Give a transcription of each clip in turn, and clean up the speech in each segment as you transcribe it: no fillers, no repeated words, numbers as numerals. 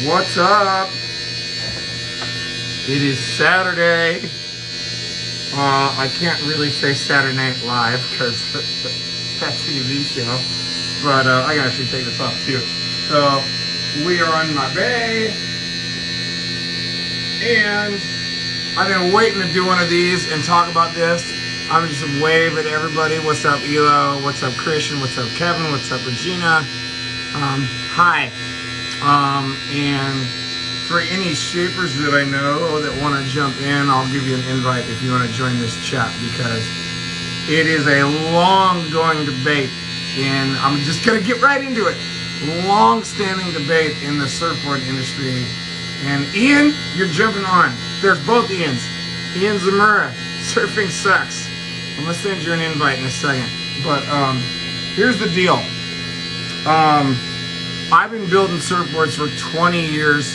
What's up? It is Saturday. I can't really say Saturday Night Live because that's a TV show. But I can actually take this off too. So we are on my bay. And I've been waiting to do one of these and talk about this. I'm just gonna wave at everybody. What's up, Elo? What's up, Christian? What's up, Kevin? What's up, Regina? Hi. And for any shapers that I know that want to jump in, I'll give you an invite if you want to join this chat, because it is a long-going debate, and I'm just going to get right into it. Long-standing debate in the surfboard industry. And Ian, you're jumping on. There's both Ians. Ian Zamora, Surfing Sucks. I'm going to send you an invite in a second. But here's the deal. I've been building surfboards for 20 years.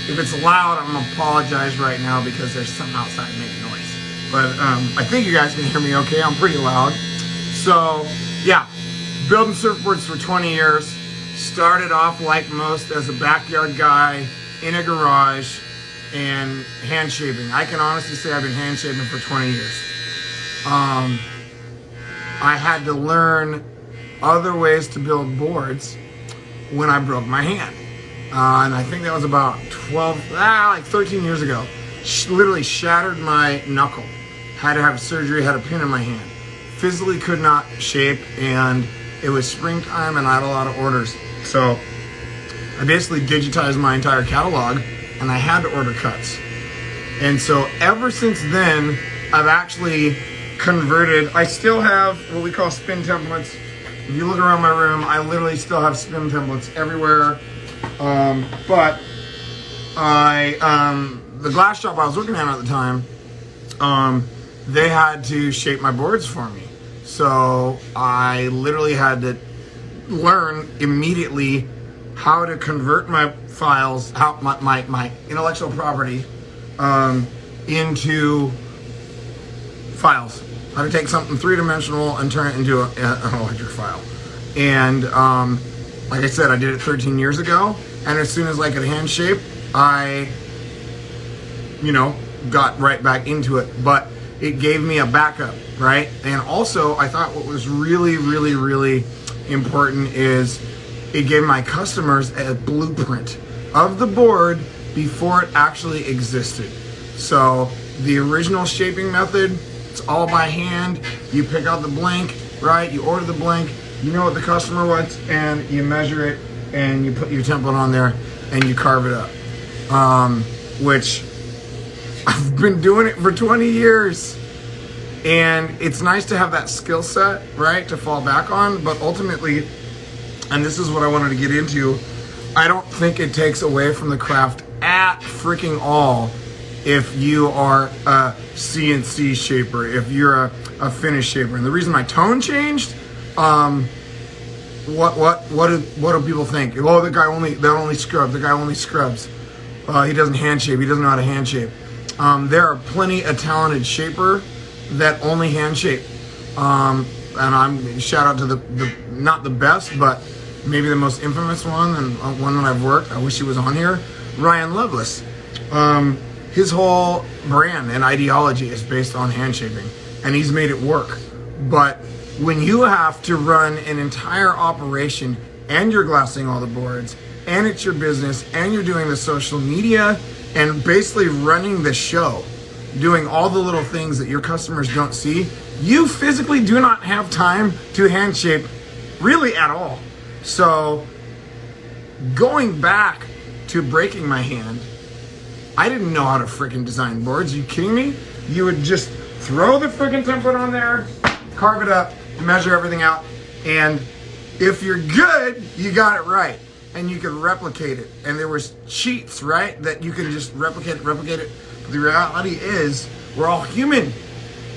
If it's loud, I'm going to apologize right now because there's something outside making noise. But I think you guys can hear me okay. I'm pretty loud. So, yeah, building surfboards for 20 years. Started off like most as a backyard guy in a garage and hand shaping. I can honestly say I've been hand shaping for 20 years. I had to learn other ways to build boards when I broke my hand. And I think that was about 13 years ago. Literally shattered my knuckle. Had to have surgery, had a pin in my hand. Physically could not shape, and it was springtime and I had a lot of orders. So I basically digitized my entire catalog and I had to order cuts. And so ever since then, I've actually converted. I still have what we call spin templates. If you look around my room, I literally still have spin templates everywhere. But the glass shop I was working at the time, they had to shape my boards for me. So I literally had to learn immediately how to convert my files, how my intellectual property, into files. How to take something three-dimensional and turn it into an electric file. And like I said, I did it 13 years ago, and as soon as I could hand shape, I got right back into it. But it gave me a backup, right? And also, I thought what was really, really, really important is it gave my customers a blueprint of the board before it actually existed. So the original shaping method, it's all by hand. You pick out the blank, right? You order the blank, you know what the customer wants, and you measure it, and you put your template on there, and you carve it up. Which I've been doing it for 20 years. And it's nice to have that skill set, right, to fall back on. But ultimately, and this is what I wanted to get into, I don't think it takes away from the craft at freaking all if you are a CNC shaper, if you're a finish shaper. And the reason my tone changed, what do people think? Oh, the guy only scrubs. He doesn't hand shape. He doesn't know how to hand shape. There are plenty of talented shaper that only hand shape. And I'm shout out to the not the best, but maybe the most infamous one, and one that I've worked. I wish he was on here. Ryan Lovelace. His whole brand and ideology is based on hand shaping, and he's made it work. But when you have to run an entire operation and you're glassing all the boards, and it's your business, and you're doing the social media, and basically running the show, doing all the little things that your customers don't see, you physically do not have time to hand shape really at all. So going back to breaking my hand, I didn't know how to freaking design boards. Are you kidding me? You would just throw the freaking template on there, carve it up, measure everything out, and if you're good, you got it right. And you could replicate it. And there was cheats, right? That you can just replicate it. But the reality is, we're all human.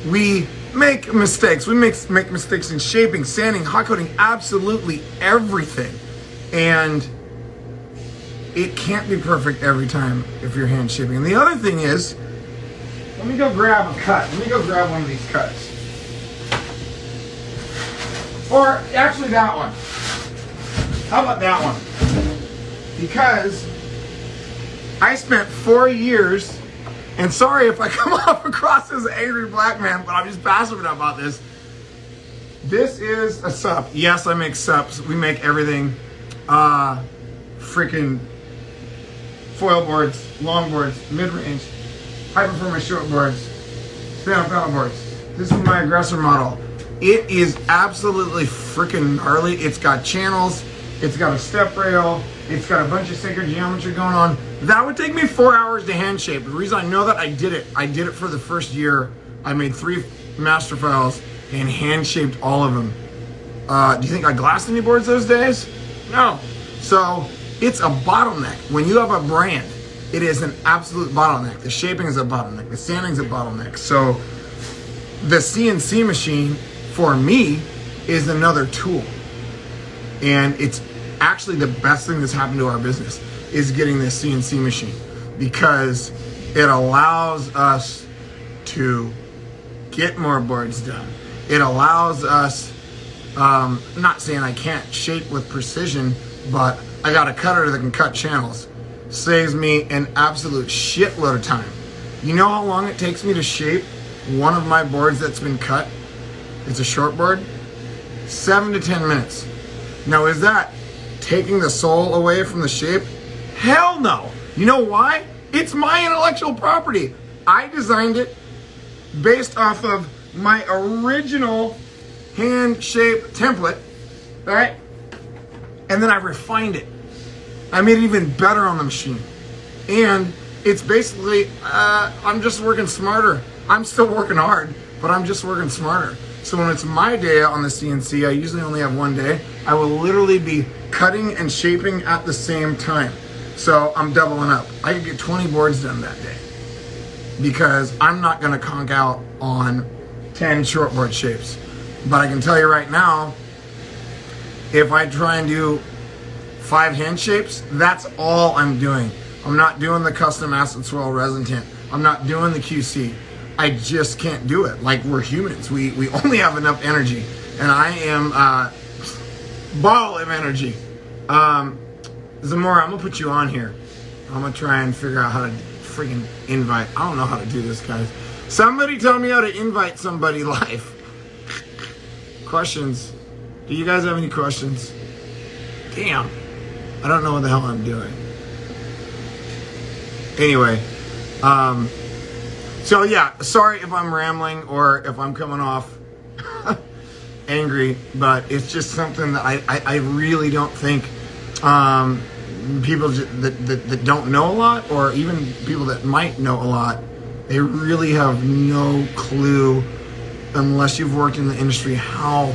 We make mistakes. We make mistakes in shaping, sanding, hot coating, absolutely everything. And it can't be perfect every time if you're hand shaping. And the other thing is, let me go grab a cut. Let me go grab one of these cuts. Or actually that one. How about that one? Because I spent 4 years, and sorry if I come off across as an angry black man, but I'm just passionate about this. This is a sup. Yes, I make sups. We make everything. Freaking foil boards, long boards, mid-range, high performance short boards, stand-up paddle boards. This is my aggressor model. It is absolutely freaking gnarly. It's got channels. It's got a step rail. It's got a bunch of sacred geometry going on. That would take me 4 hours to hand shape. The reason I know that I did it for the first year. I made 3 master files and hand shaped all of them. Do you think I glassed any boards those days? No. So it's a bottleneck. When you have a brand, it is an absolute bottleneck. The shaping is a bottleneck. The sanding is a bottleneck. So the CNC machine for me is another tool. And it's actually the best thing that's happened to our business is getting this CNC machine, because it allows us to get more boards done. It allows us, I'm not saying I can't shape with precision, but I got a cutter that can cut channels. Saves me an absolute shitload of time. You know how long it takes me to shape one of my boards that's been cut? It's a short board. 7 to 10 minutes. Now, is that taking the soul away from the shape? Hell no. You know why? It's my intellectual property. I designed it based off of my original hand shape template, right? And then I refined it. I made it even better on the machine. And it's basically, I'm just working smarter. I'm still working hard, but I'm just working smarter. So when it's my day on the CNC, I usually only have one day. I will literally be cutting and shaping at the same time. So I'm doubling up. I could get 20 boards done that day, because I'm not gonna conk out on 10 shortboard shapes. But I can tell you right now, if I try and do 5 hand shapes, that's all I'm doing. I'm not doing the custom acid swirl resin tint. I'm not doing the QC. I just can't do it. Like, we're humans. We only have enough energy. And I am ball of energy. Zamora, I'm gonna put you on here. I'm gonna try and figure out how to freaking invite. I don't know how to do this, guys. Somebody tell me how to invite somebody live. Questions? Do you guys have any questions? Damn. I don't know what the hell I'm doing. Anyway, so yeah, sorry if I'm rambling or if I'm coming off angry, but it's just something that I really don't think people that don't know a lot, or even people that might know a lot, they really have no clue, unless you've worked in the industry, how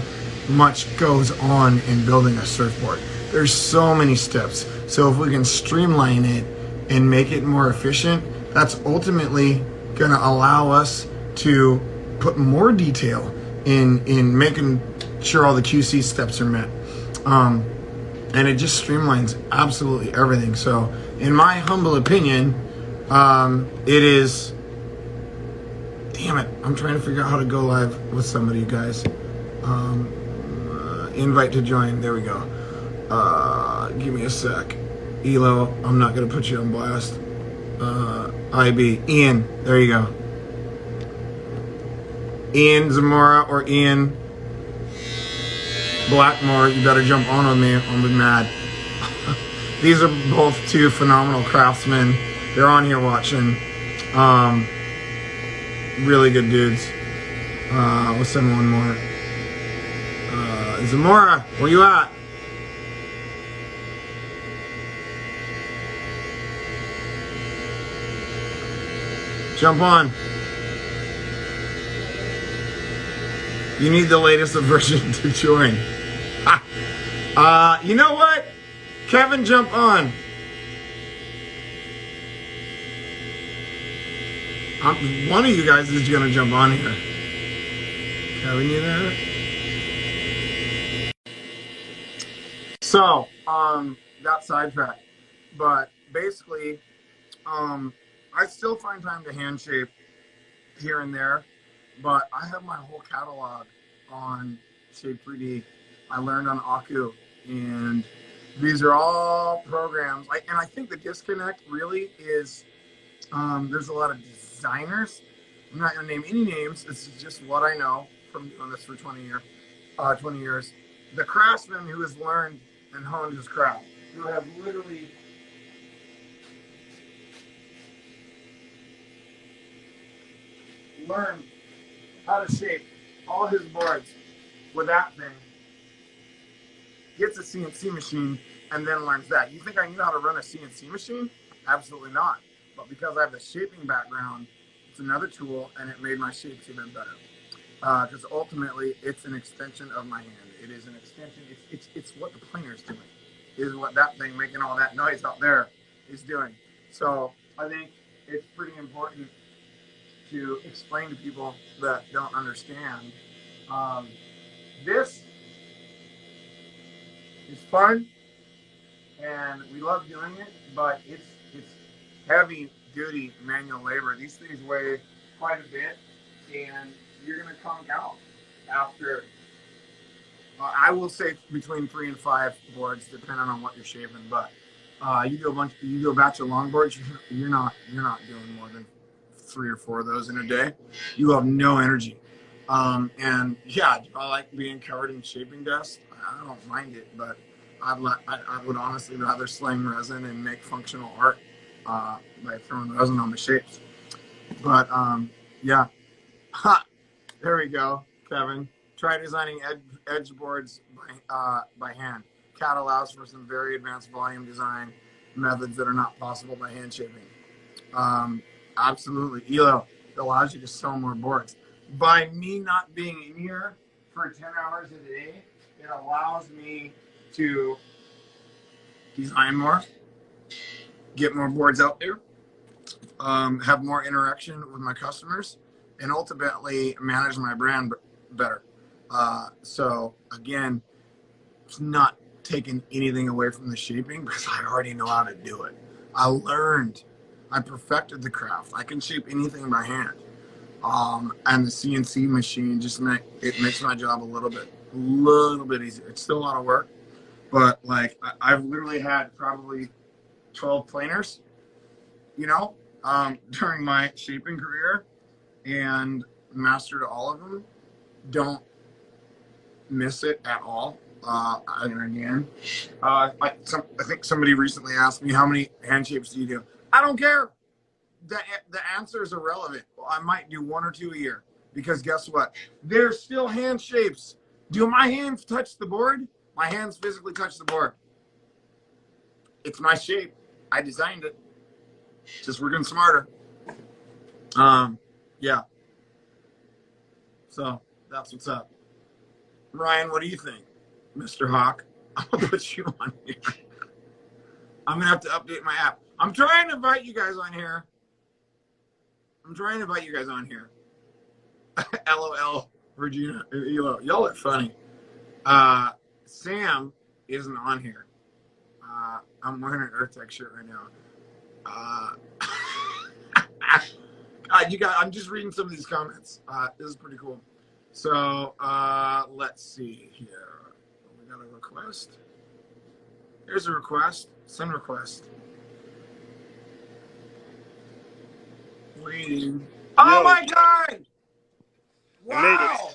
much goes on in building a surfboard. There's so many steps. So if we can streamline it and make it more efficient, that's ultimately gonna allow us to put more detail in making sure all the QC steps are met. And it just streamlines absolutely everything. So in my humble opinion, it is, damn it, I'm trying to figure out how to go live with somebody, guys. Invite to join, there we go. Give me a sec. Elo, I'm not gonna put you on blast. IB, Ian, there you go. Ian Zamora or Ian Blackmore, you better jump on with me, I'll be mad. These are both 2 phenomenal craftsmen. They're on here watching. Really good dudes. We'll send one more. Zamora, where you at? Jump on. You need the latest version to join. You know what? Kevin, jump on. One of you guys is gonna jump on here. Kevin, you there? So, got sidetracked. But basically, I still find time to hand shape here and there, but I have my whole catalog on Shape 3D. I learned on Aku, and These are all programs. And I think the disconnect really is there's a lot of designers. I'm not going to name any names. This is just what I know from doing this for 20 years. The craftsman who has learned and honed his craft, who have literally learned how to shape all his boards with that thing, gets a CNC machine, and then learns that. You think I knew how to run a CNC machine? Absolutely not. But because I have the shaping background, it's another tool, and it made my shapes even better. Because ultimately, it's an extension of my hand. It is an extension. It's what the planer is doing. It is what that thing making all that noise out there is doing. So I think it's pretty important to explain to people that don't understand. This is fun, and we love doing it, but it's heavy duty manual labor. These things weigh quite a bit, and you're gonna conk out after. I will say between 3 and 5 boards, depending on what you're shaping. But you do a batch of longboards, you're not doing more than 3 or 4 of those in a day. You have no energy. And yeah, do I like being covered in shaping dust? I don't mind it, but I would honestly rather sling resin and make functional art by throwing resin on the shapes. But yeah, ha, there we go, Kevin. Try designing edge boards by hand. CAD allows for some very advanced volume design methods that are not possible by hand shaping. Absolutely. ELO allows you to sell more boards. By me not being in here for 10 hours a day, it allows me to design more, get more boards out there, have more interaction with my customers, and ultimately manage my brand better. So again, it's not taking anything away from the shaping because I already know how to do it. I perfected the craft. I can shape anything by hand. And the CNC machine just makes my job a little bit easier. It's still a lot of work, but like I've literally had probably 12 planers, during my shaping career, and mastered all of them. Don't miss it at all. And again, I think somebody recently asked me how many hand shapes do you do? I don't care. The answer is irrelevant. I might do 1 or 2 a year because guess what? They're still hand shapes. Do my hands touch the board? My hands physically touch the board. It's my shape. I designed it. Just working smarter. Yeah. So that's what's up. Ryan, what do you think, Mr. Hawk? I'm gonna put you on here. I'm gonna have to update my app. I'm trying to invite you guys on here. LOL, Virginia. Y'all are funny. Sam isn't on here. I'm wearing an Earth Tech shirt right now. I'm just reading some of these comments. This is pretty cool. So let's see here. We got a request. Here's a request. Send request. Waiting. Oh my God! Wow!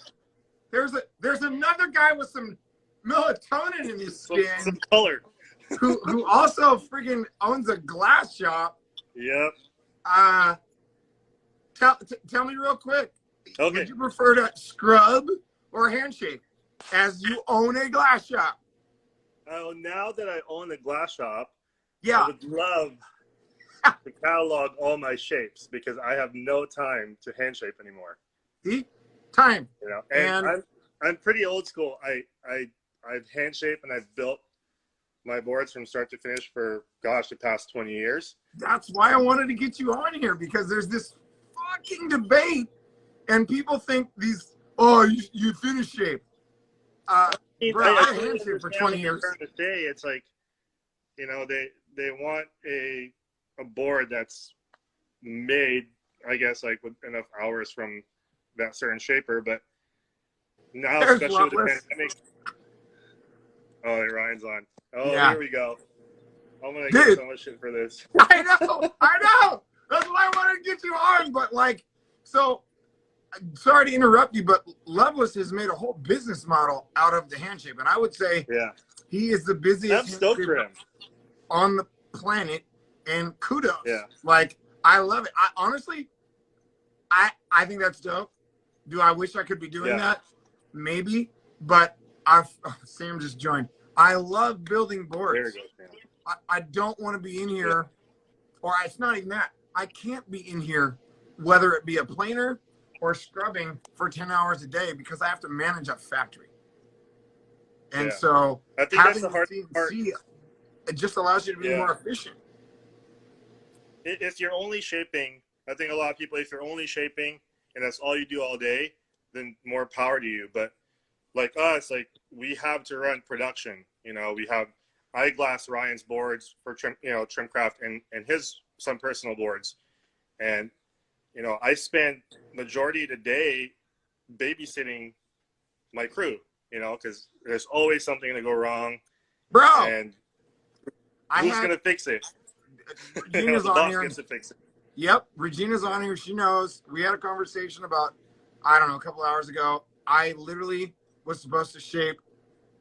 There's another guy with some melatonin in his skin. Some color. who also freaking owns a glass shop. Yep. Tell me real quick. Okay. Would you prefer to scrub or handshake as you own a glass shop? Now that I own a glass shop, yeah, I would love to catalog all my shapes because I have no time to hand shape anymore. See? Time. And I'm pretty old school. I've hand shaped and I've built my boards from start to finish for the past 20 years. That's why I wanted to get you on here, because there's this fucking debate and people think you finish shape. I hand shaped for 20 years. It's like, they want a board that's made, I guess, like with enough hours from that certain shaper, but now, especially with the pandemic, Oh, Ryan's on. Oh, Yeah. here we go. I'm gonna Dude. get so much shit for this. I know. That's why I wanted to get you on. But like, so sorry to interrupt you, but Loveless has made a whole business model out of the handshake, and I would say Yeah. he is the busiest I'm stoked for him. on the planet, and kudos. Yeah. Like, I love it. I honestly, I think that's dope. Do I wish I could be doing that? Maybe, but Sam just joined. I love building boards. There you go, Sam. I don't want to be in here, or it's not even that. I can't be in here, whether it be a planer or scrubbing for 10 hours a day, because I have to manage a factory. And so I think that's the hard CNC, part. it just allows you to be more efficient. If you're only shaping, I think a lot of people, if you're only shaping and that's all you do all day, then more power to you. But like us, like we have to run production. You know, we have Eyeglass Ryan's boards for Trimcraft and some personal boards. And, you know, I spend majority of the day babysitting my crew, you know, because there's always something to go wrong. Bro, and who's going to fix it? Regina's the on boss here. gets to fix it. Yep, Regina's on here. She knows. We had a conversation about, I don't know, a couple hours ago. I literally was supposed to shape,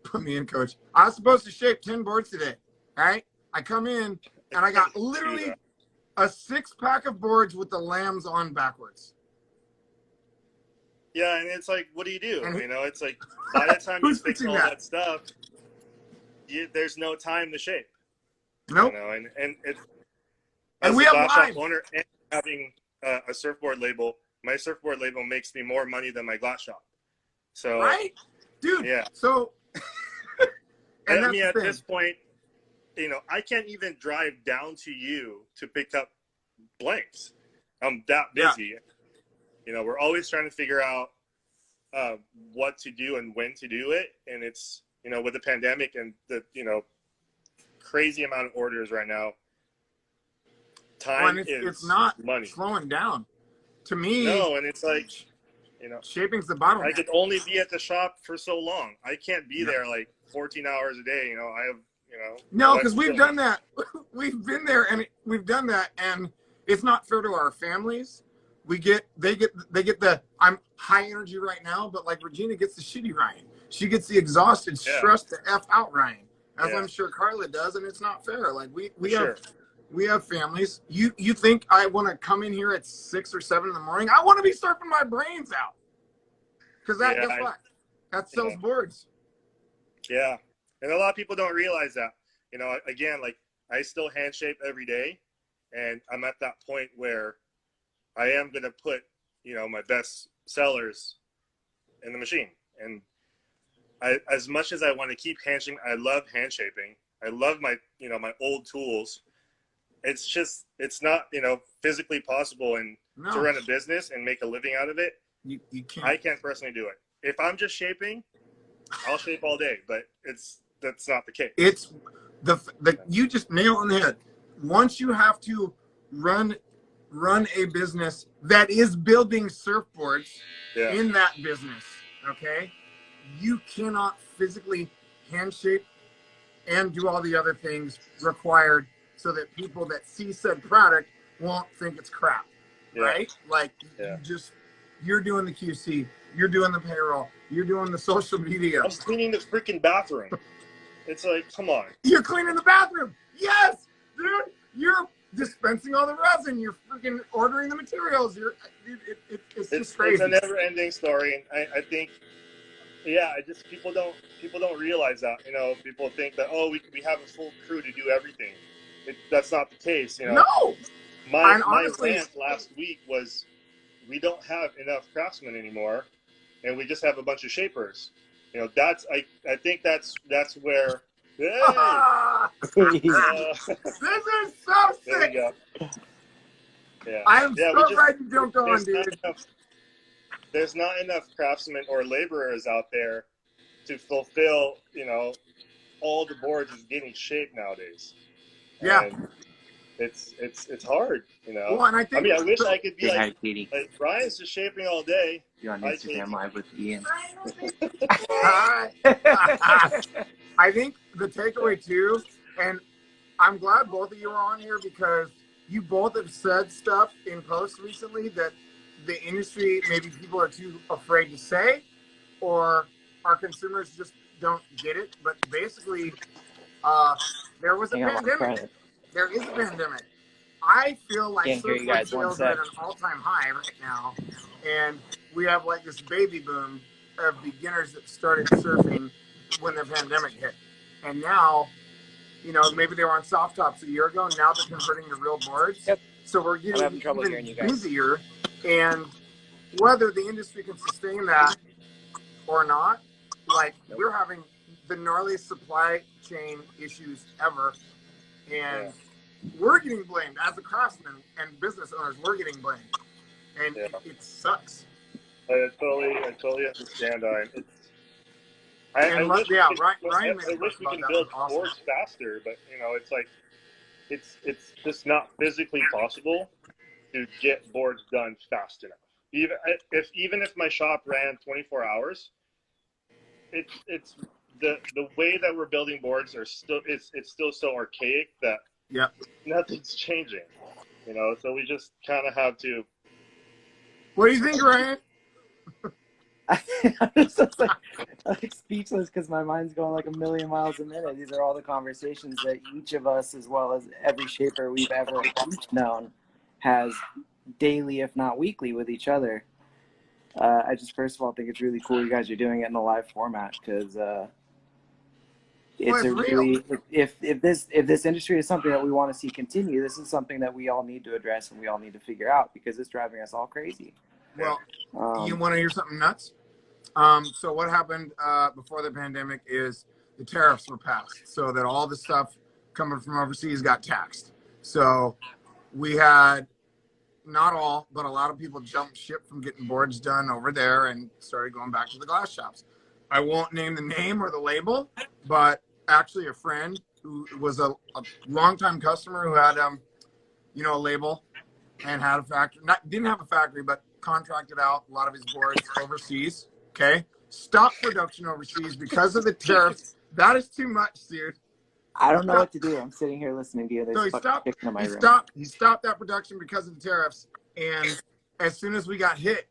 put me in, coach. I was supposed to shape 10 boards today, all right? I come in, and I got literally a 6-pack of boards with the lambs on backwards. Yeah, and it's like, what do? And you know, it's like, by the time you who's fix fixing all that? that stuff, there's no time to shape. Nope. You know, and it's, And as we a have glass shop live. owner and having a surfboard label, my surfboard label makes me more money than my glass shop. So, Right? Dude, yeah. So, and I that's mean, the at thing. this point, you know, I can't even drive down to you to pick up blanks. I'm that busy. You know, we're always trying to figure out what to do and when to do it. And it's, you know, with the pandemic and the, you know, crazy amount of orders right now, time it's not money. slowing down. To me, No, and it's like, you know, shaping's the bottleneck. I could only be at the shop for so long. I can't be there like 14 hours a day. You know, I have, you know. No, because we've done that. We've been there and we've done that, and it's not fair to our families. They get the I'm high energy right now, but like Regina gets the shitty Ryan. She gets the exhausted, stressed the F out Ryan, as I'm sure Carla does, and it's not fair. Like we have families. You think I want to come in here at 6 or 7 in the morning? I want to be surfing my brains out. Because guess what? That sells boards. Yeah. And a lot of people don't realize that. You know, again, like I still hand shape every day, and I'm at that point where I am going to put, you know, my best sellers in the machine. And as much as I want to keep hand shaping, I love hand shaping. I love my, you know, my old tools. It's just, it's not, you know, physically possible to run a business and make a living out of it. You can't. I can't personally do it. If I'm just shaping, I'll shape all day, but that's not the case. It's you just nail on the head. Once you have to run a business that is building surfboards in that business, okay, you cannot physically hand shape and do all the other things required so that people that see said product won't think it's crap, right? Like you're doing the QC, you're doing the payroll, you're doing the social media. I'm cleaning the freaking bathroom. It's like, come on. You're cleaning the bathroom. Yes, dude. You're dispensing all the resin. You're freaking ordering the materials. It's just crazy. It's a never-ending story, and I think, people don't realize that. You know, people think that we have a full crew to do everything. That's not the case. You know. No. My rant last week was, we don't have enough craftsmen anymore, and we just have a bunch of shapers. You know, I think that's where. Hey! This is so sick. There we go. Yeah. I am so glad you jumped on, dude. There's not enough craftsmen or laborers out there to fulfill, you know, all the boards is getting shaped nowadays. Yeah. And it's hard, you know. Well, and I mean, I wish I could be like Ryan's just shaping all day. You're on Instagram Live with Ian. I think the takeaway too, and I'm glad both of you are on here because you both have said stuff in posts recently that the industry, maybe people are too afraid to say, or our consumers just don't get it. But basically, uh, there was a Hang on, I'm pandemic. trying to There is a pandemic. I feel like can't hear you surfboard guys. One sales are sec. at an all-time high right now, and we have like this baby boom of beginners that started surfing when the pandemic hit, and now, you know, maybe they were on soft tops a year ago. Now they're converting to real boards, Yep. so we're I'm having getting trouble even hearing you guys. busier. And whether the industry can sustain that or not, like Nope. we're having the gnarliest supply chain issues ever, and we're getting blamed as a craftsman and business owners. We're getting blamed, and it sucks. I totally understand that. And I wish yeah, we Ryan made I a wish post we about can that. build Was awesome. boards faster, but you know, it's like it's just not physically possible to get boards done fast enough. Even if my shop ran 24 hours, it's the way that we're building boards are still it's still so archaic that nothing's changing. You know, so we just kind of have to. What do you think, Ryan? I'm just like speechless because my mind's going like a million miles a minute. These are all the conversations that each of us, as well as every shaper we've ever each known, has daily, if not weekly, with each other. I just first of all think it's really cool you guys are doing it in a live format because it's a really if this industry is something that we want to see continue, this is something that we all need to address and we all need to figure out because it's driving us all crazy. Well, you want to hear something nuts? So what happened before the pandemic is the tariffs were passed, so that all the stuff coming from overseas got taxed. So we had not all, but a lot of people jumped ship from getting boards done over there and started going back to the glass shops. I won't name the name or the label, but actually a friend who was a longtime customer who had you know, a label and had a factory, didn't have a factory, but contracted out a lot of his boards overseas. Okay, stopped production overseas because of the tariffs. That is too much, dude. I don't know what to do. I'm sitting here listening to you. So he stopped that production because of the tariffs. And as soon as we got hit,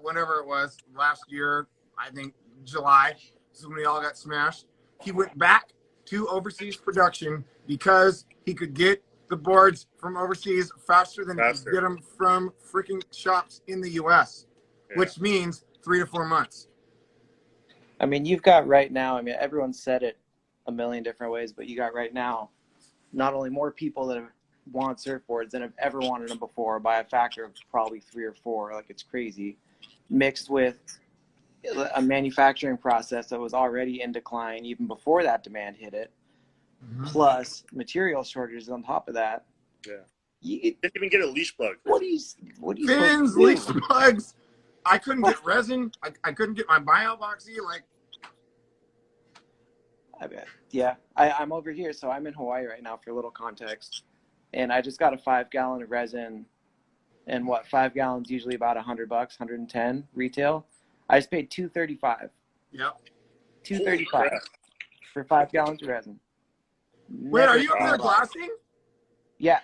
whenever it was last year, I think July, so when we all got smashed, he went back to overseas production because he could get the boards from overseas faster than he could get them from freaking shops in the U.S., which means 3 to 4 months. I mean, you've got right now, I mean, everyone said it a million different ways, but you got right now not only more people that have want surfboards than have ever wanted them before by a factor of probably 3 or 4, like it's crazy, mixed with a manufacturing process that was already in decline even before that demand hit it, plus material shortages on top of that. You didn't even get a leash plug. What do you fins, leash plugs? I couldn't get resin. I couldn't get my bioboxy. Like, I bet. Yeah, I'm over here, so I'm in Hawaii right now for a little context, and I just got a 5-gallon of resin, and 5 gallons usually about $100, 110 retail. I just paid $235. Yep. $235 for 5 gallons of resin. Wait, are you up there glassing? Yeah.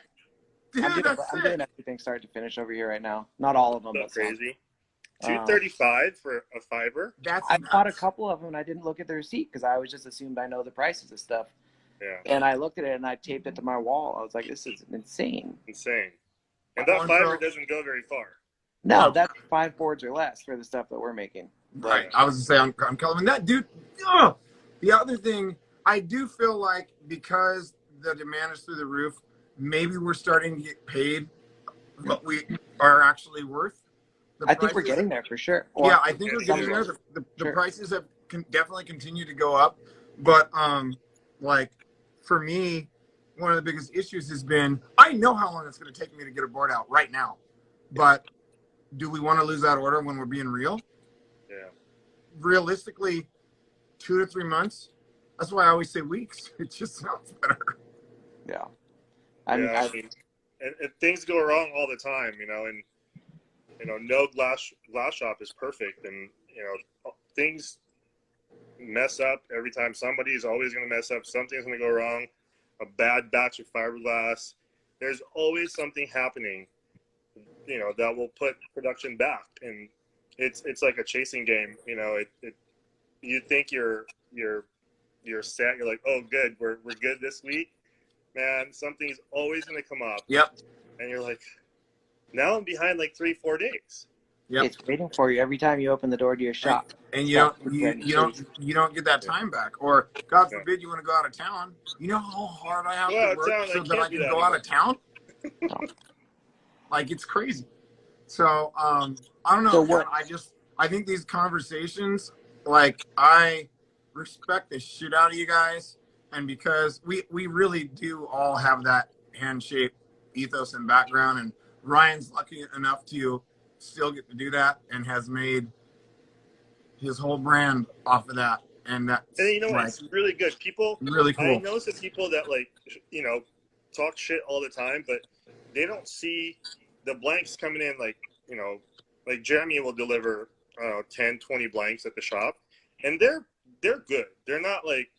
Dude, I'm doing everything start to finish over here right now. Not all of them. That's crazy. $235 for a fiber? I bought a couple of them and I didn't look at the receipt because I always just assumed I know the prices of stuff. Yeah. And I looked at it and I taped it to my wall. I was like, this is insane. Insane. And that fiber doesn't go very far. No, that's 5 boards or less for the stuff that we're making. Right. I was going to say, I'm Kelvin. That dude, the other thing, I do feel like because the demand is through the roof, maybe we're starting to get paid what we are actually worth. I think we're getting there for sure. Yeah, I think we're getting there. The prices have definitely continued to go up. But, like, for me, one of the biggest issues has been, I know how long it's going to take me to get a board out right now. But do we want to lose that order when we're being real? Yeah. Realistically, 2 to 3 months. That's why I always say weeks. It just sounds better. Yeah. I mean, and things go wrong all the time, you know, and no glass shop is perfect, and things mess up every time. Somebody's always going to mess up. Something's going to go wrong. A bad batch of fiberglass. There's always something happening, you know, that will put production back. And it's like a chasing game. You know, you think you're set. You're like, oh, good, we're good this week. Man, something's always going to come up. Yep. And you're like, now I'm behind like 3-4 days. Yep. It's waiting for you every time you open the door to your shop. And you don't get that time back. Or God forbid you want to go out of town. You know how hard I have to work so that I can go out of town? Like, it's crazy. So I don't know. So what- I think these conversations, like, I respect the shit out of you guys, and because we really do all have that handshake ethos and background, and Ryan's lucky enough to still get to do that and has made his whole brand off of that. And that's, and you know, like, it's really good. People, really cool. I know some people that, like, you know, talk shit all the time, but they don't see the blanks coming in. Like, you know, like Jeremy will deliver 10, 20 blanks at the shop, and they're good. They're not like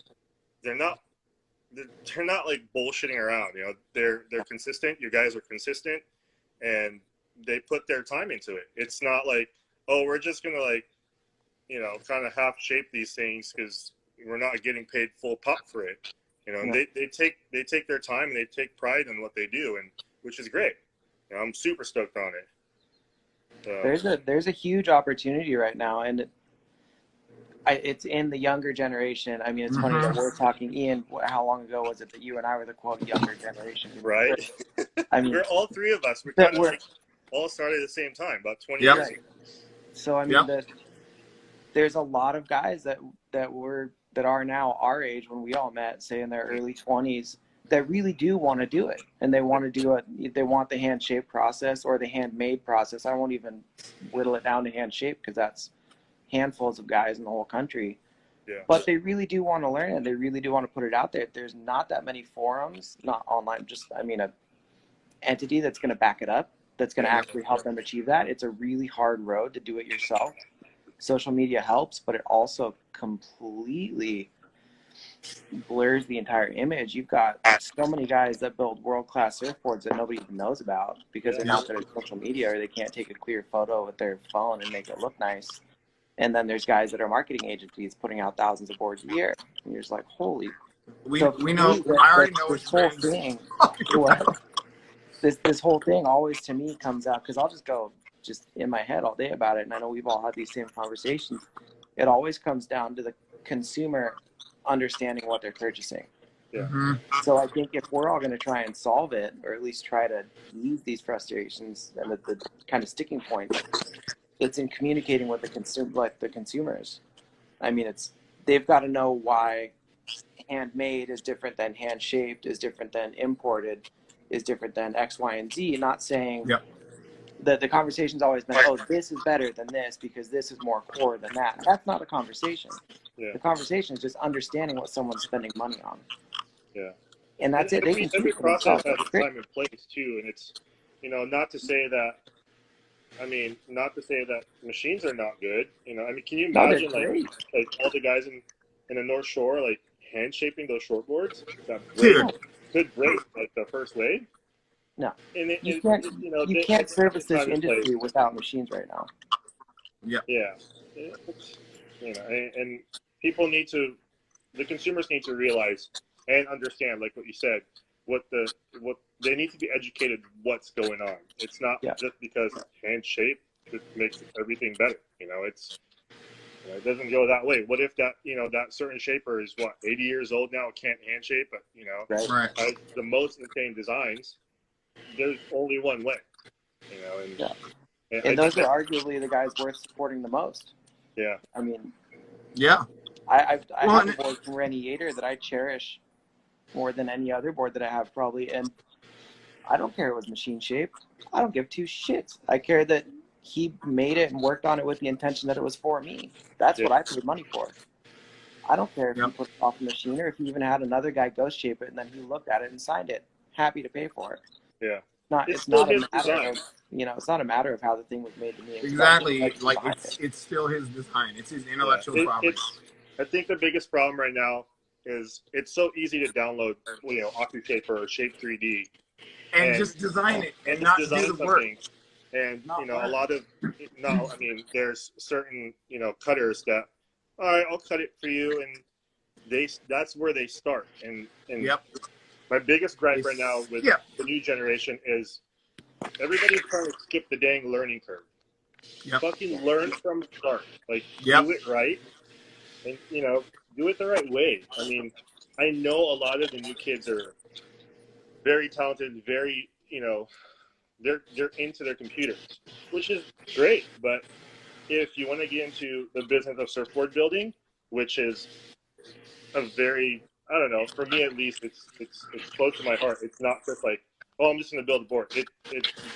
bullshitting around. You know, they're consistent. You guys are consistent, and they put their time into it. It's not like, oh, we're just gonna, like, you know, kind of half shape these things because we're not getting paid full pop for it. You know, and they take their time and they take pride in what they do, and which is great. You know, I'm super stoked on it. So. There's a huge opportunity right now, and it's in the younger generation. I mean, it's funny that we're talking, Ian. How long ago was it that you and I were the quote younger generation? Right. I mean, we're all three of us. We're kind of like all started at the same time, about 20 years ago. So I mean, there's a lot of guys that are now our age when we all met, say in their early 20s, that really do want to do it, and they want to do it. They want the handshaped process or the handmade process. I won't even whittle it down to handshaped because that's handfuls of guys in the whole country. Yeah. But they really do want to learn it. They really do want to put it out there. There's not that many forums, not online, just, I mean, a entity that's going to back it up, that's going to actually help them achieve that. It's a really hard road to do it yourself. Social media helps, but it also completely blurs the entire image. You've got so many guys that build world-class surfboards that nobody even knows about because they're not good at social media, or they can't take a clear photo with their phone and make it look nice. And then there's guys that are marketing agencies putting out thousands of boards a year. And you're just like, holy. We know. I already know this whole thing. This whole thing always to me comes out, because I'll just go in my head all day about it, and I know we've all had these same conversations. It always comes down to the consumer understanding what they're purchasing. Yeah. So I think if we're all going to try and solve it, or at least try to ease these frustrations and the kind of sticking points, it's in communicating with the consumers. I mean, they've got to know why handmade is different than hand shaped, is different than imported, is different than X, Y, and Z. Not saying that the conversation's always been, oh, this is better than this because this is more core than that. That's not a conversation. Yeah. The conversation is just understanding what someone's spending money on. Yeah. And that's it. Every process has a time and place too, and it's, you know, not to say that machines are not good. You know, I mean, can you imagine like all the guys in the North Shore, like hand shaping those shortboards that could break like the first wave? No, and you can't service this industry without machines right now. Yeah. You know, and people the consumers need to realize and understand, like what you said, what they need to be educated what's going on. It's not just because hand shape just makes everything better. You know, it doesn't go that way. What if that certain shaper is 80 years old now, can't hand shape, but has the most insane designs. There's only one way, you know, and those are arguably the guys worth supporting the most. Yeah. I mean, I have a board from Rennie Yater that I cherish more than any other board that I have probably, and I don't care it was machine shaped. I don't give two shits. I care that he made it and worked on it with the intention that it was for me. That's what I paid money for. I don't care if he put it off the machine, or if he even had another guy ghost shape it and then he looked at it and signed it. Happy to pay for it. Yeah. It's not a matter of, it's not a matter of how the thing was made to me. Exactly. Like it's still his design. It's his intellectual property. I think the biggest problem right now is it's so easy to download, OcuShape or Shape 3D And and just design it and and just not do design the work. something. And Not a learn. lot of no, I mean, there's certain cutters that, all right, I'll cut it for you, and that's where they start. And Yep. my biggest gripe right now with Yep. the new generation is everybody's trying to skip the dang learning curve. Yep. Fucking learn from the start. Like, Yep. do it right, and do it the right way. I mean, I know a lot of the new kids are very talented, very they're into their computers, which is great. But if you want to get into the business of surfboard building, which is a very, I don't know, for me at least, it's close to my heart. It's not just like, oh, I'm just going to build a board.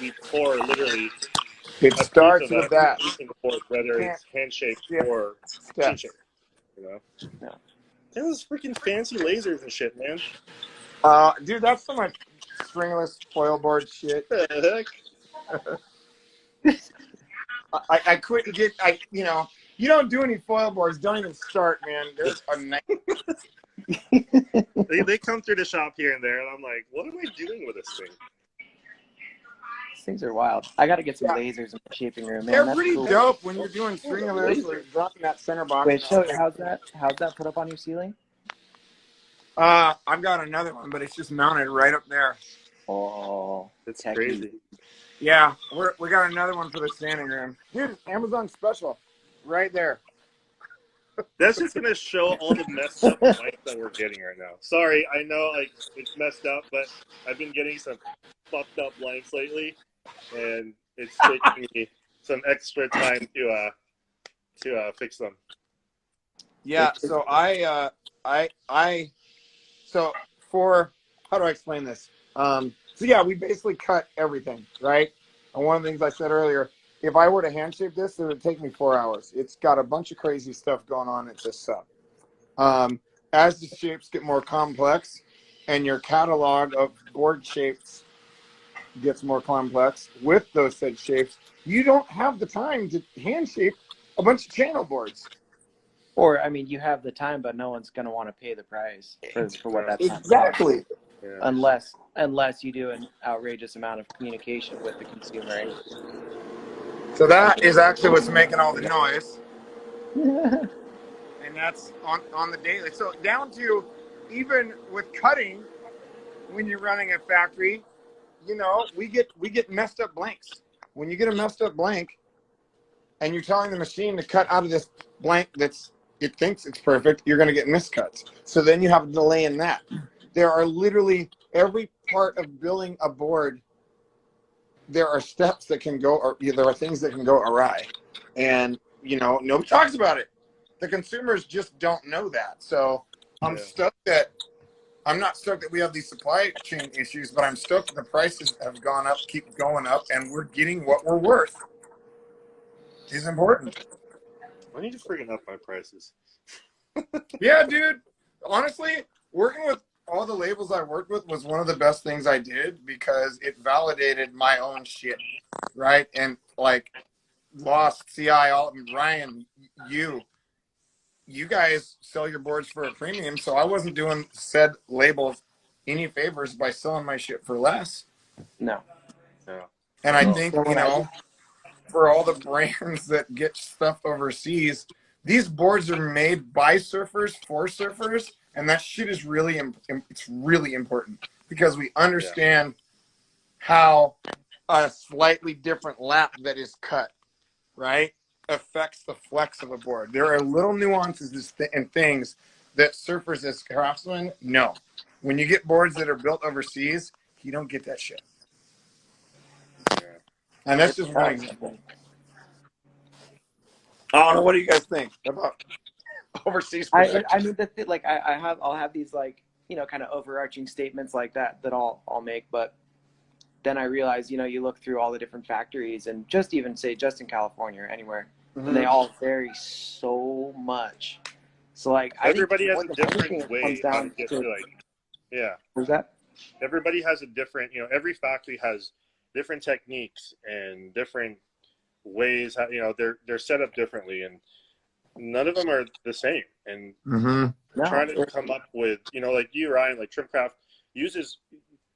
We pour literally It a piece starts of with that. every single board, whether it's handshake or chin Steps. shape. Those freaking fancy lasers and shit, man. Dude, that's some like stringless foil board shit. What the heck? I couldn't get, you don't do any foil boards. Don't even start, man. There's a nice. They come through the shop here and there, and I'm like, what am I doing with this thing? These things are wild. I got to get some Yeah. lasers in the shaping room, man. They're That's pretty cool. dope when you're doing stringless or dropping that center box. Wait, show it. How's that put up on your ceiling? I've got another one, but it's just mounted right up there. Oh, It's techie. crazy. Yeah, we got another one for the standing room. Dude, Amazon special. Right there. That's just gonna show all the messed up lights that we're getting right now. Sorry, I know it's messed up, but I've been getting some fucked up lights lately, and it's taking me some extra time to fix them. Yeah, so so how do I explain this? So yeah, we basically cut everything, right? And one of the things I said earlier, if I were to hand shape this, it would take me 4 hours. It's got a bunch of crazy stuff going on. It's just suck. As the shapes get more complex and your catalog of board shapes gets more complex with those said shapes, you don't have the time to hand shape a bunch of channel boards. Or, I mean, you have the time, but no one's going to want to pay the price for what that time costs. Exactly. Yeah. Unless you do an outrageous amount of communication with the consumer. So that is actually what's making all the noise. And that's on the daily. So down to even with cutting, when you're running a factory, we get messed up blanks. When you get a messed up blank and you're telling the machine to cut out of this blank it thinks it's perfect, you're going to get miscuts. So then you have a delay in that. There are literally every part of building a board. There are steps that can go, or there are things that can go awry, and nobody talks about it. The consumers just don't know that. So I'm not stoked that we have these supply chain issues, but I'm stoked that the prices have gone up, keep going up, and we're getting what we're worth. Is important. I need to freaking up my prices. Yeah, dude. Honestly, working with all the labels I worked with was one of the best things I did because it validated my own shit, right? And like Lost, CI, Ryan, you guys sell your boards for a premium, so I wasn't doing said labels any favors by selling my shit for less. No. Yeah. And I think, for all the brands that get stuff overseas, these boards are made by surfers for surfers, and that shit is really important because we understand how a slightly different lap that is cut, right, affects the flex of a board. There are little nuances and things that surfers as craftsmen know. When you get boards that are built overseas, you don't get that shit. And that's just one example. I don't know. What do you guys think about overseas production? I mean, I'll have these kind of overarching statements like that I'll make, but then I realize, you look through all the different factories and just in California or anywhere, and they all vary so much. So everybody has a different way down to What's that? Everybody has a different, every factory has different techniques and different ways, they're set up differently. And none of them are the same. And Mm-hmm. No, trying to come up with, you know, like you, Ryan, like Trimcraft uses,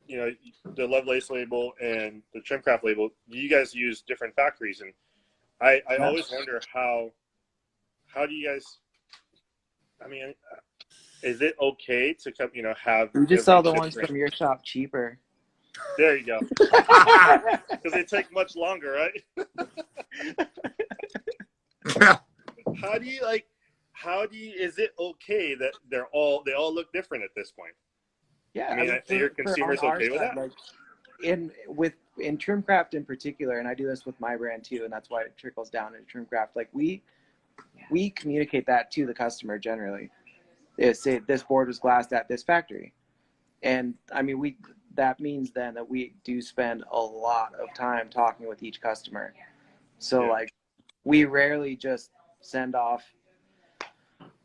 you know, the Lovelace label and the Trimcraft label. You guys use different factories, and I Yeah. always wonder how do you guys? I mean, is it okay to come, you know, have? we just sell the ones different- from your shop cheaper. There you go. Because they take much longer, right? How do you like? How do you? Is it okay that they all look different at this point? Yeah, I mean, are your consumers on our okay with side, that? like, in Trimcraft in particular, and I do this with my brand too, and that's why it trickles down into Trimcraft. Like we communicate that to the customer generally. They say this board was glassed at this factory, and I mean that means then that we do spend a lot of time talking with each customer. So Yeah. like we rarely just send off,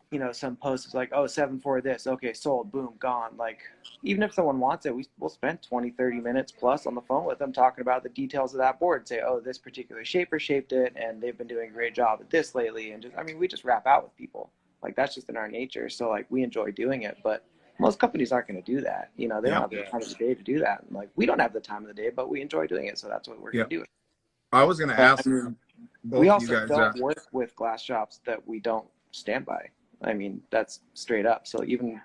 you know, some posts like, oh, 7 for this, okay, sold, boom, gone. Like even if someone wants it, we'll spend 20-30 minutes plus on the phone with them talking about the details of that board. Say, oh, this particular shaper shaped it and they've been doing a great job at this lately. And just, I mean, we just wrap out with people. Like that's just in our nature. So like we enjoy doing it, but most companies aren't going to do that. You know, they don't have the time of the day to do that. And like we don't have the time of the day, but we enjoy doing it. So that's what we're going to do. I was going to ask both We of also you guys. don't work with glass shops that we don't stand by. I mean, that's straight up. So even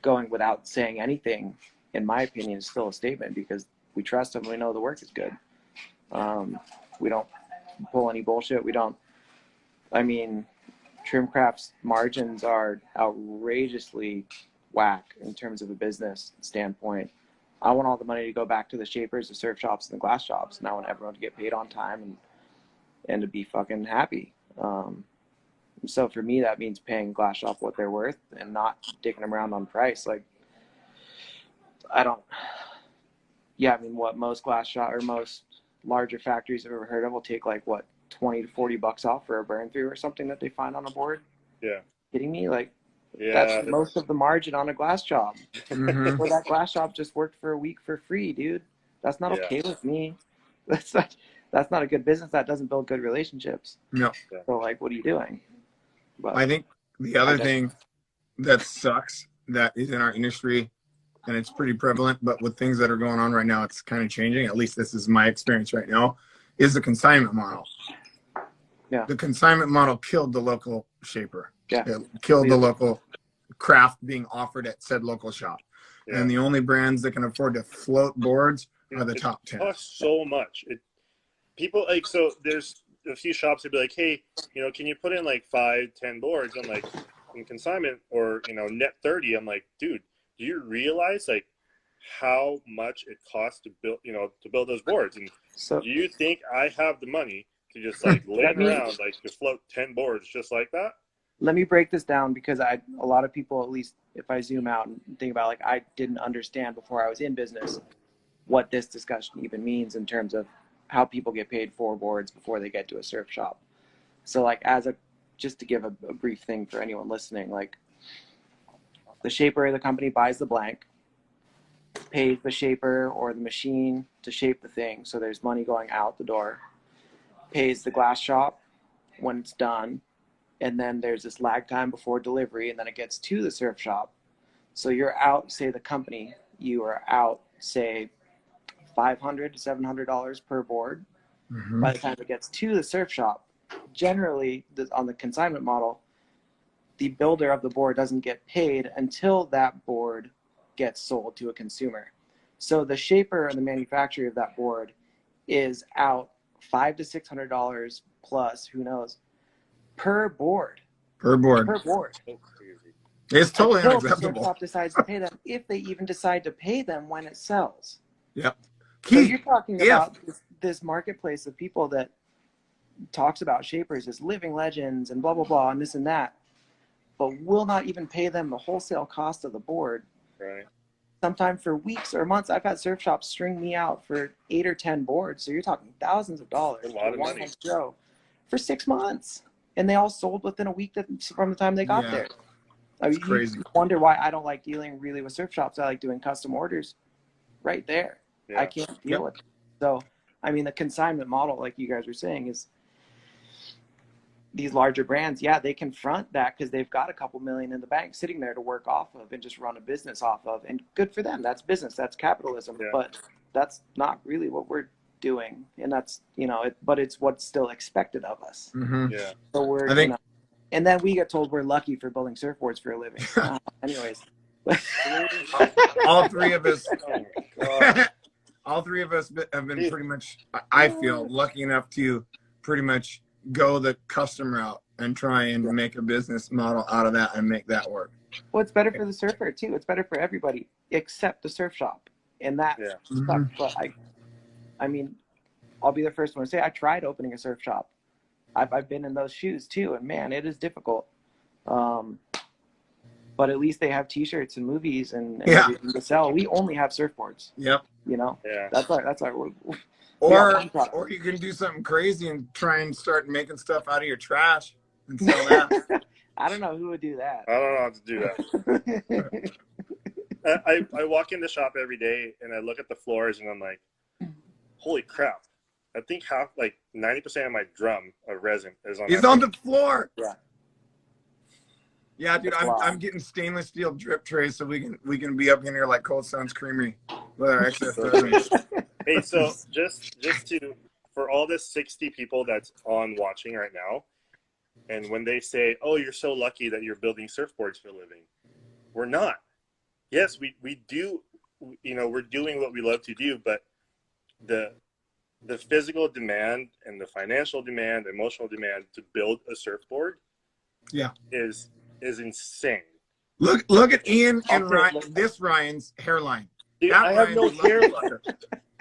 going without saying anything, in my opinion, is still a statement because we trust them. We know the work is good. We don't pull any bullshit. We don't. I mean, Trimcraft's margins are outrageously whack in terms of a business standpoint. I want all the money to go back to the shapers, the surf shops, and the glass shops, and I want everyone to get paid on time and to be fucking happy. So for me, that means paying glass shop what they're worth and not dicking them around on price. Like, I mean, what most glass shop or most larger factories I've ever heard of will take like what, $20 to $40 off for a burn through or something that they find on a board. Yeah. Kidding me? Like, Yeah. that's most of the margin on a glass job. Mhm. Or that glass job just worked for a week for free, dude. That's not Yeah. okay with me. That's not a good business. That doesn't build good relationships. No. So like, what are you doing? But I think the other thing that sucks that is in our industry, and it's pretty prevalent, but with things that are going on right now, it's kind of changing. At least this is my experience right now, is the consignment model. Yeah. The consignment model killed the local shaper. Yeah. It killed the local craft being offered at said local shop. Yeah. And the only brands that can afford to float boards are the It top 10. costs so much. People like, so there's a few shops that be like, hey, you know, can you put in like 5-10 boards? I'm like, in consignment or, you know, net 30. I'm like, dude, do you realize like how much it costs to build, you know, to build those boards? And so do you think I have the money to just like lay around like to float 10 boards just like that? let me break this down because a lot of people, at least if I zoom out and think about, like, I didn't understand before I was in business what this discussion even means in terms of how people get paid for boards before they get to a surf shop. So like just to give a brief thing for anyone listening, like the shaper of the company buys the blank, pays the shaper or the machine to shape the thing. So there's money going out the door, pays the glass shop when it's done. And then there's this lag time before delivery, and then it gets to the surf shop. So you're out, say the company, you are out, say $500 to $700 per board. Mhm. By the time it gets to the surf shop, generally on the consignment model, the builder of the board doesn't get paid until that board gets sold to a consumer. So the shaper and the manufacturer of that board is out $500 to $600 plus, who knows, per board. Per board. Per board. It's totally Until the surf unacceptable. shop decides to pay them, if they even decide to pay them when it sells. Yep. So Key. you're talking if- about this marketplace of people that talks about shapers as living legends and blah, blah, blah, and this and that, but will not even pay them the wholesale cost of the board. Right. Sometime for weeks or months. I've had surf shops string me out for 8 or 10 boards. So you're talking thousands of dollars A lot for of one money. night show for 6 months. And they all sold within a week from the time they got Yeah. there. I mean, It's crazy. You wonder why I don't like dealing really with surf shops. I like doing custom orders right there. Yeah. I can't deal with it. So, I mean, the consignment model, like you guys were saying, is these larger brands, yeah, they can front that because they've got a couple million in the bank sitting there to work off of and just run a business off of. And good for them. That's business. That's capitalism. Yeah. But that's not really what we're doing. And that's, but it's what's still expected of us. Mm-hmm. Yeah. So we're, I think- and then we get told we're lucky for building surfboards for a living. Anyways. All three of us, Oh my God. all three of us have been pretty much, I feel, lucky enough to pretty much go the custom route and try and make a business model out of that and make that work. Well, it's better for the surfer too. It's better for everybody except the surf shop. And that Yeah. sucks. Mhm. But I mean, I'll be the first one to say I tried opening a surf shop. I've been in those shoes too, and man, it is difficult. But at least they have T-shirts and movies and Yeah. everything to sell. We only have surfboards. Yep. Yeah. That's our Or you can do something crazy and try and start making stuff out of your trash and sell that. I don't know who would do that. I don't know how to do that. I walk in the shop every day and I look at the floors and I'm like, holy crap. I think 90% of my drum of resin is on He's that on thing. the floor. Yeah. Yeah, dude, That's a lot. I'm getting stainless steel drip trays so we can be up in here like Cold Stone's Creamery with our excess resin. Hey, so just to for all the 60 people that's on watching right now, and when they say, "Oh, you're so lucky that you're building surfboards for a living," we're not. Yes, we do. We're doing what we love to do, but the physical demand and the financial demand, the emotional demand to build a surfboard, is insane. Look at Ian and I'll Ryan, take- this Ryan's hairline. Dude, That I have no Ryan's hair. lucky.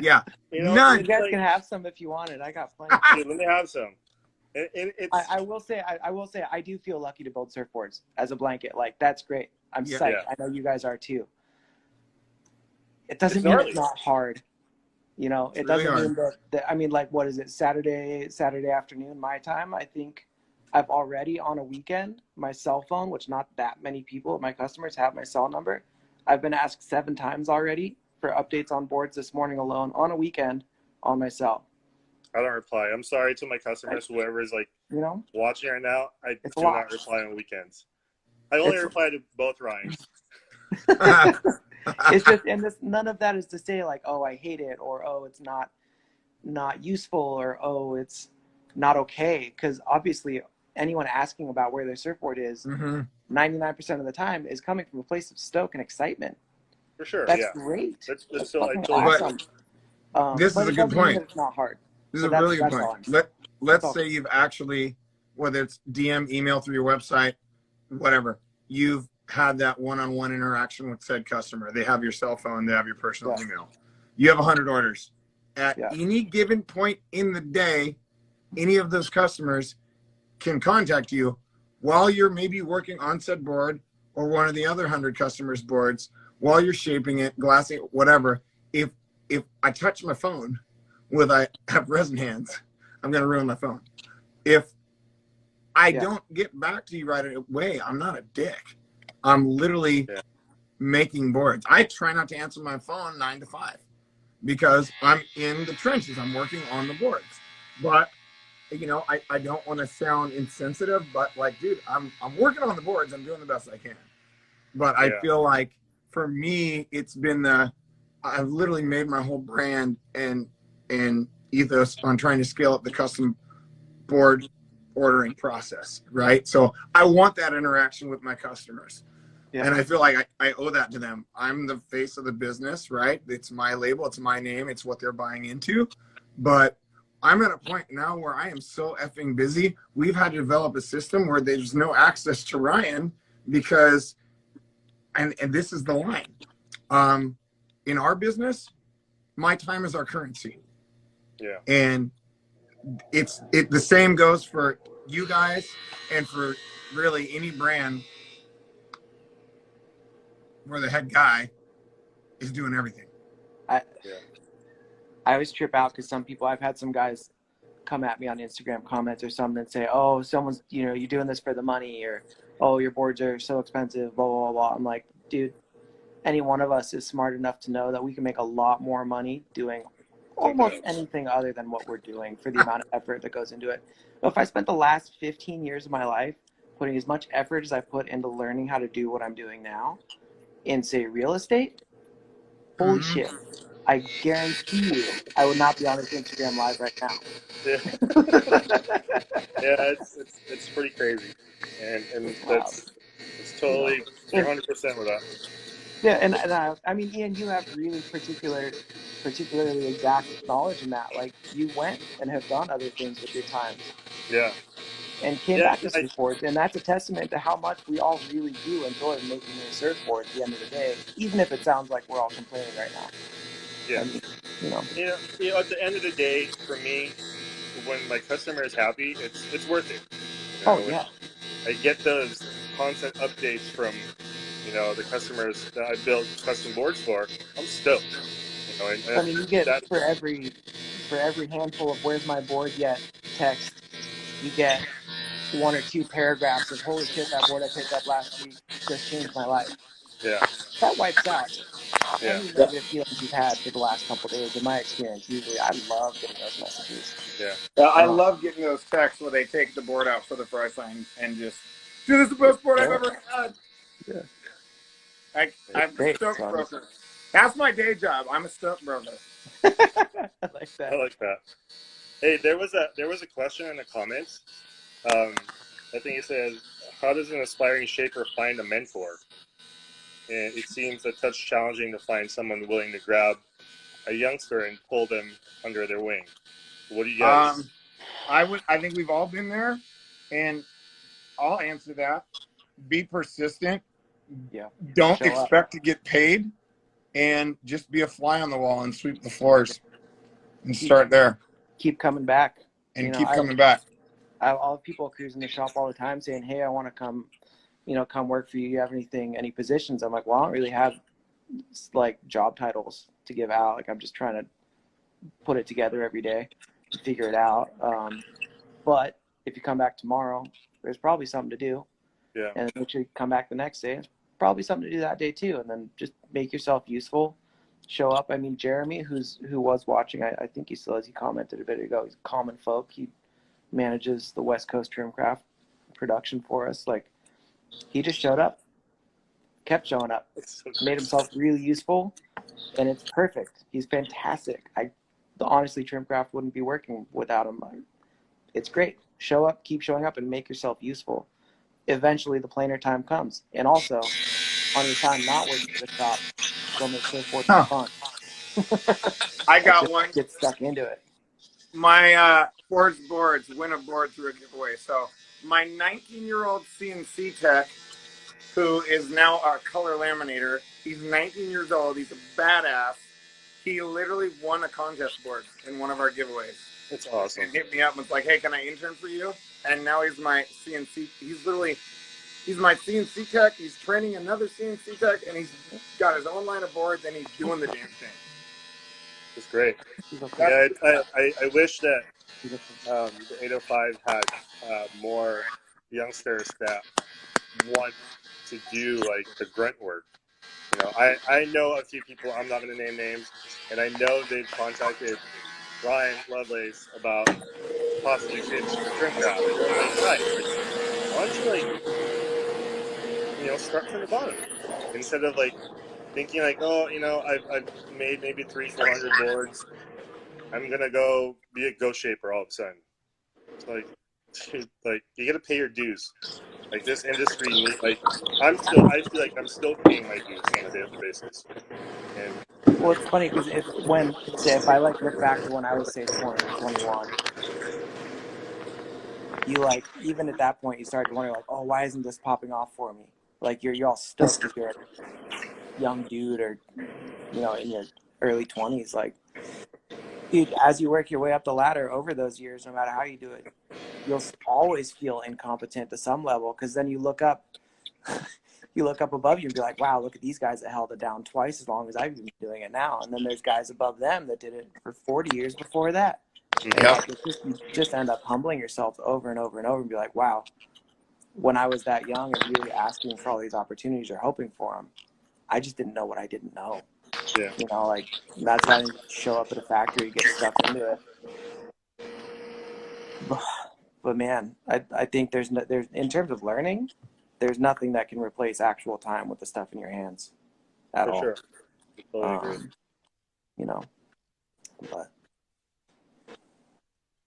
Yeah. None. You guys can have some if you wanted. I got plenty. Dude, let me have some. And it's I will say I do feel lucky to build surfboards as a blanket. Like that's great. I'm Yeah. psyched. Yeah. I know you guys are too. It doesn't It's mean gnarly. it's not hard. It really doesn't hard. mean that. I mean, like, what is it? Saturday afternoon, my time. I think I've already on a weekend my cell phone, which not that many people, my customers have my cell number. I've been asked 7 times already for updates on boards this morning alone on a weekend on my cell. I don't reply. I'm sorry to my customers, whoever is watching right now. I It's do a lot. not reply on weekends. I only It's- reply to both Ryans. It's just, and none of that is to say like, oh, I hate it, or oh, it's not useful, or oh, it's not okay. Because obviously, anyone asking about where their surfboard is, Mhm. 99% of the time is coming from a place of stoke and excitement. For sure, That's yeah. great. That's That's so I fucking totally awesome. This but is a it good doesn't mean point. that it's not hard. This is So a that's- really good that's all point. I'm Let's That's all. say you've actually, whether it's DM, email through your website, whatever, you've had that one-on-one interaction with said customer. They have your cell phone, they have your personal Yeah. email. You have 100 orders. At Yeah. any given point in the day, any of those customers can contact you while you're maybe working on said board or one of the other 100 customers' boards, while you're shaping it, glassing it, whatever. If I touch my phone I have resin hands, I'm going to ruin my phone. If I Yeah. don't get back to you right away, I'm not a dick. I'm literally making boards. I try not to answer my phone 9 to 5 because I'm in the trenches. I'm working on the boards. But, I don't want to sound insensitive, but like, dude, I'm working on the boards. I'm doing the best I can. But I Yeah. feel like for me, it's been I've literally made my whole brand and ethos on trying to scale up the custom board ordering process, right? So I want that interaction with my customers. Yeah. And I feel like I owe that to them. I'm the face of the business, right? It's my label, it's my name, it's what they're buying into. But I'm at a point now where I am so effing busy. We've had to develop a system where there's no access to Ryan because, and this is the line. In our business, my time is our currency. Yeah. And the same goes for you guys and for really any brand where the head guy is doing everything. I always trip out because I've had some guys come at me on Instagram comments or something and say, oh, someone's, you're doing this for the money, or, oh, your boards are so expensive, blah, blah, blah, blah. I'm like, dude, any one of us is smart enough to know that we can make a lot more money doing almost else. anything other than what we're doing for the amount of effort that goes into it. But if I spent the last 15 years of my life putting as much effort as I put into learning how to do what I'm doing now in, say, real estate, holy Mhm. shit, I guarantee you I would not be on this Instagram live right now. Yeah, yeah, it's pretty crazy, and It's wild. it's You know, totally, you're and 100% with that. yeah, and I mean, Ian, you have really particularly exact knowledge in that. Like, you went and have done other things with your times Yeah, and came yeah, back to surfboards, and that's a testament to how much we all really do enjoy making a surfboard at the end of the day, even if it sounds like we're all complaining right now. yeah. I mean, you know, At the end of the day, for me, when my customer is happy, it's worth it. oh When yeah, I get those constant updates from, the customers that I build custom boards for, I'm stoked. And I mean, you get that, for every handful of "Where's my board yet" text, you get one or two paragraphs of "Holy shit, that board I picked up last week just changed my life." yeah, That wipes out yeah, any negative feelings you've had for the last couple of days. In my experience, usually I love getting those messages. yeah. Yeah, I Um, love getting those texts where they take the board out for the price line and just, dude, this is the best board I've ever had. Yeah. I'm a Great. stockbroker. That's my day job. I'm a stockbroker. I like that. I like that. Hey, there was a question in the comments. I think it says, "How does an aspiring shaper find a mentor?" And it seems a touch challenging to find someone willing to grab a youngster and pull them under their wing. What do you guys? I think we've all been there, and I'll answer that. Be persistent. Yeah. Don't Show up. expect to get paid, and just be a fly on the wall and sweep the floors, and start there, Keep coming back. and keep coming back. I'll have people cruising the shop all the time saying, "Hey, I want to come, come work for you. You have any positions?" I'm like, "Well, I don't really have like job titles to give out. Like, I'm just trying to put it together every day and figure it out. But if you come back tomorrow, there's probably something to do. Yeah, And make sure you come back the next day. It's probably something to do that day too. And then just make yourself useful. Show up. I mean, Jeremy, who was watching, I think he still is. He commented a bit ago. He's Common Folk. He manages the West Coast Trimcraft production for us. Like, he just showed up, kept showing up, it's so made himself really useful, and it's perfect. He's fantastic. Honestly, Trimcraft wouldn't be working without him. It's great. Show up, keep showing up, and make yourself useful. Eventually, the planer time comes. And also, on your time not working at the shop, go make surfboards for fun. I got just one. Get stuck into it. My Forge boards win a board through a giveaway. So my 19-year-old CNC tech, who is now a color laminator, he's 19 years old. He's a badass. He literally won a contest board in one of our giveaways. It's awesome. And hit me up and was like, "Hey, can I intern for you?" And now he's my CNC. He's my CNC tech. He's training another CNC tech, and he's got his own line of boards, and he's doing the damn thing. It's great. Yeah, Yeah, I wish that the 805 had more youngsters that want to do like the grunt work. I know a few people. I'm not going to name names, and I know they've contacted Ryan Lovelace about possibly shaping for Trimcraft. And I'm like, guys, why don't you start from the bottom instead of like thinking like, oh, I've made maybe 300-400 boards. I'm gonna go be a ghost shaper all of a sudden. It's like, dude, like you gotta pay your dues. Like this industry, I feel like I'm still paying my dues on a daily basis. And well, it's funny because if I like look back to when I was, say, 20, 21, you like, even at that point, you start to wonder like, oh, why isn't this popping off for me? Like you're all stoked because you're a young dude or, in your early 20s. Like, dude, as you work your way up the ladder over those years, no matter how you do it, you'll always feel incompetent to some level because then you look up above you and be like, wow, look at these guys that held it down twice as long as I've been doing it now. And then there's guys above them that did it for 40 years before that. And like, you just end up humbling yourself over and over and over and be like, wow, when I was that young and really asking for all these opportunities or hoping for them, I just didn't know what I didn't know. Yeah. You know, like that's why I show up at a factory, get stuck into it. But man, I think there's in terms of learning, there's nothing that can replace actual time with the stuff in your hands at For all. sure. Totally agree. You know, but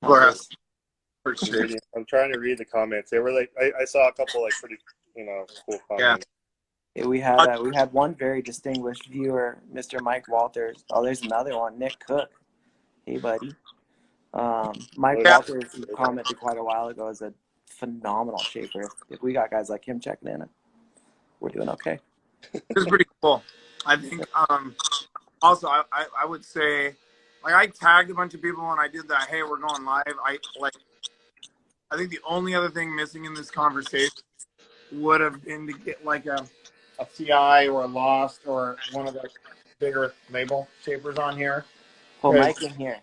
I'm trying to read the comments. They were like, I saw a couple like pretty, cool comments. we had one very distinguished viewer, Mr. Mike Walters. Oh, there's another one, Nick Cook. Hey, buddy. Mike Walters, who commented quite a while ago, is a phenomenal shaper. If we got guys like him checking in, we're doing okay. It's pretty cool. I think. Also, I would say, like, I tagged a bunch of people when I did that. Hey, we're going live. I think the only other thing missing in this conversation would have been to get like a CI or a Lost or one of the bigger label shapers on here. Pull Mike in here.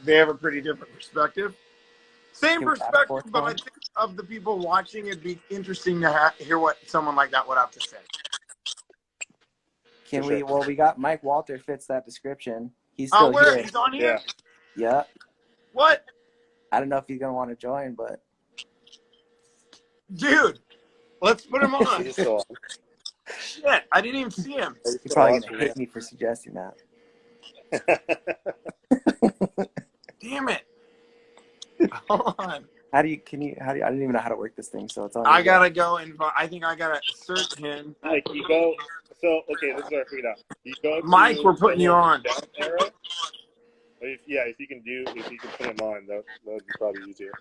They have a pretty different perspective. Same Can we have perspective, fourth but I one? think of the people watching, it'd be interesting to hear what someone like that would have to say. Can For we? sure. Well, we got Mike Walter fits that description. He's still Where? here. He's on here? Yeah. Yeah. What? I don't know if he's gonna want to join, but Dude, let's put him on. He's still on. Shit, I didn't even see him. he's probably gonna hit me for suggesting that. Damn it. Hold on. I didn't even know how to work this thing, so it's on. I gotta go and I think I gotta search him. Like you go. So okay, this is what I figured out. You go. Mike, to we're putting you on. down arrow. If you can put him on, that would be probably easier.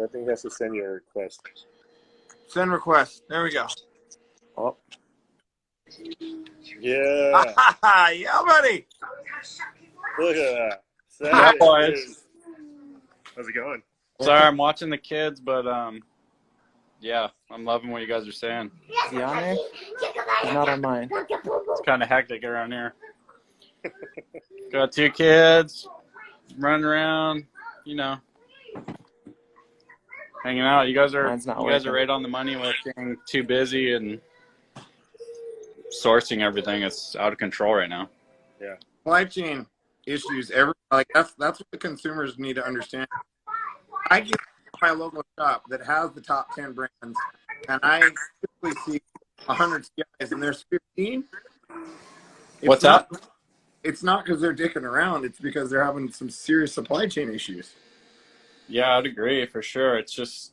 I think he has to send you a request. Send request. There we go. Oh, Yeah. Yeah, buddy. Look at that. Yeah, boys. How's it going? Sorry, I'm watching the kids, but yeah, I'm loving what you guys are saying. is he on there? He's not on mine. It's kind of hectic around here. Got 2 kids running around, hanging out. You guys are Mine's not right working. on the money with being too busy and sourcing everything. It's out of control right now. Supply chain issues. That's what the consumers need to understand. I get my local shop that has the top 10 brands, and I typically see 100 CIs, and there's 15. What's that? It's not because they're dicking around. It's because they're having some serious supply chain issues. Yeah, I'd agree for sure. It's just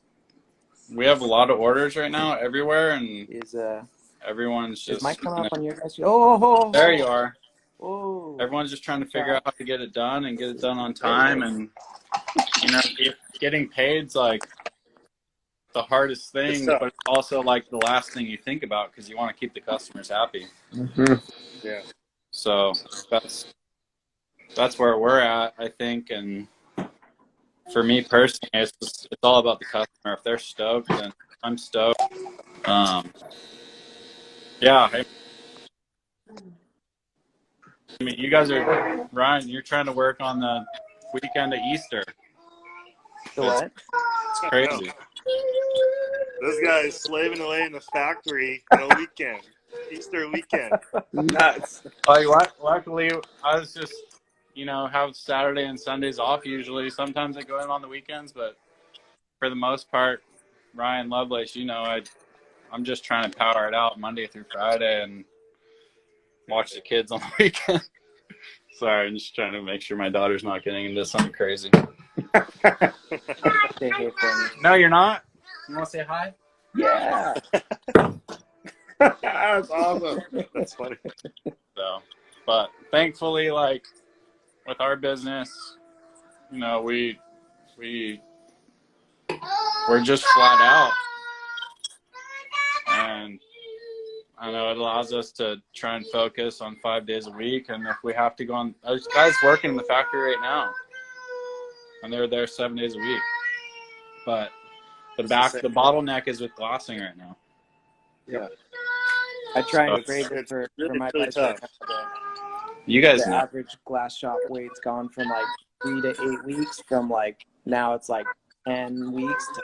we have a lot of orders right now everywhere, and everyone's Is just. Mike coming up on your guys? Oh, There you are. Oh, Everyone's just trying to figure out how to get it done and get it done on time, and getting paid's like the hardest thing, but it's also like the last thing you think about because you want to keep the customers happy. Yeah. So that's where we're at, I think, and for me personally, it's all about the customer. If they're stoked, then I'm stoked. Yeah. I mean, you guys are, Ryan, you're trying to work on the weekend of Easter. the what? It's crazy. This guy is slaving away in the factory on a weekend. Easter weekend. Nuts. Luckily, I was just, have Saturday and Sundays off usually. Sometimes I go in on the weekends, but for the most part, Ryan Lovelace, I'm just trying to power it out Monday through Friday and watch the kids on the weekend. Sorry, I'm just trying to make sure my daughter's not getting into something crazy. Say hey for me. No, you're not? You want to say hi? Yeah. That's awesome. That's funny. So, but thankfully, like with our business, we're just flat out, and I know it allows us to try and focus on 5 days a week. And if we have to go on, there's guys working in the factory right now, and they're there 7 days a week. But the bottleneck is with glassing right now. Yeah. I try and So grade it for my really guys. tough. You guys The know. average glass shop wait's gone from like 3 to 8 weeks. From like now it's like 10 weeks to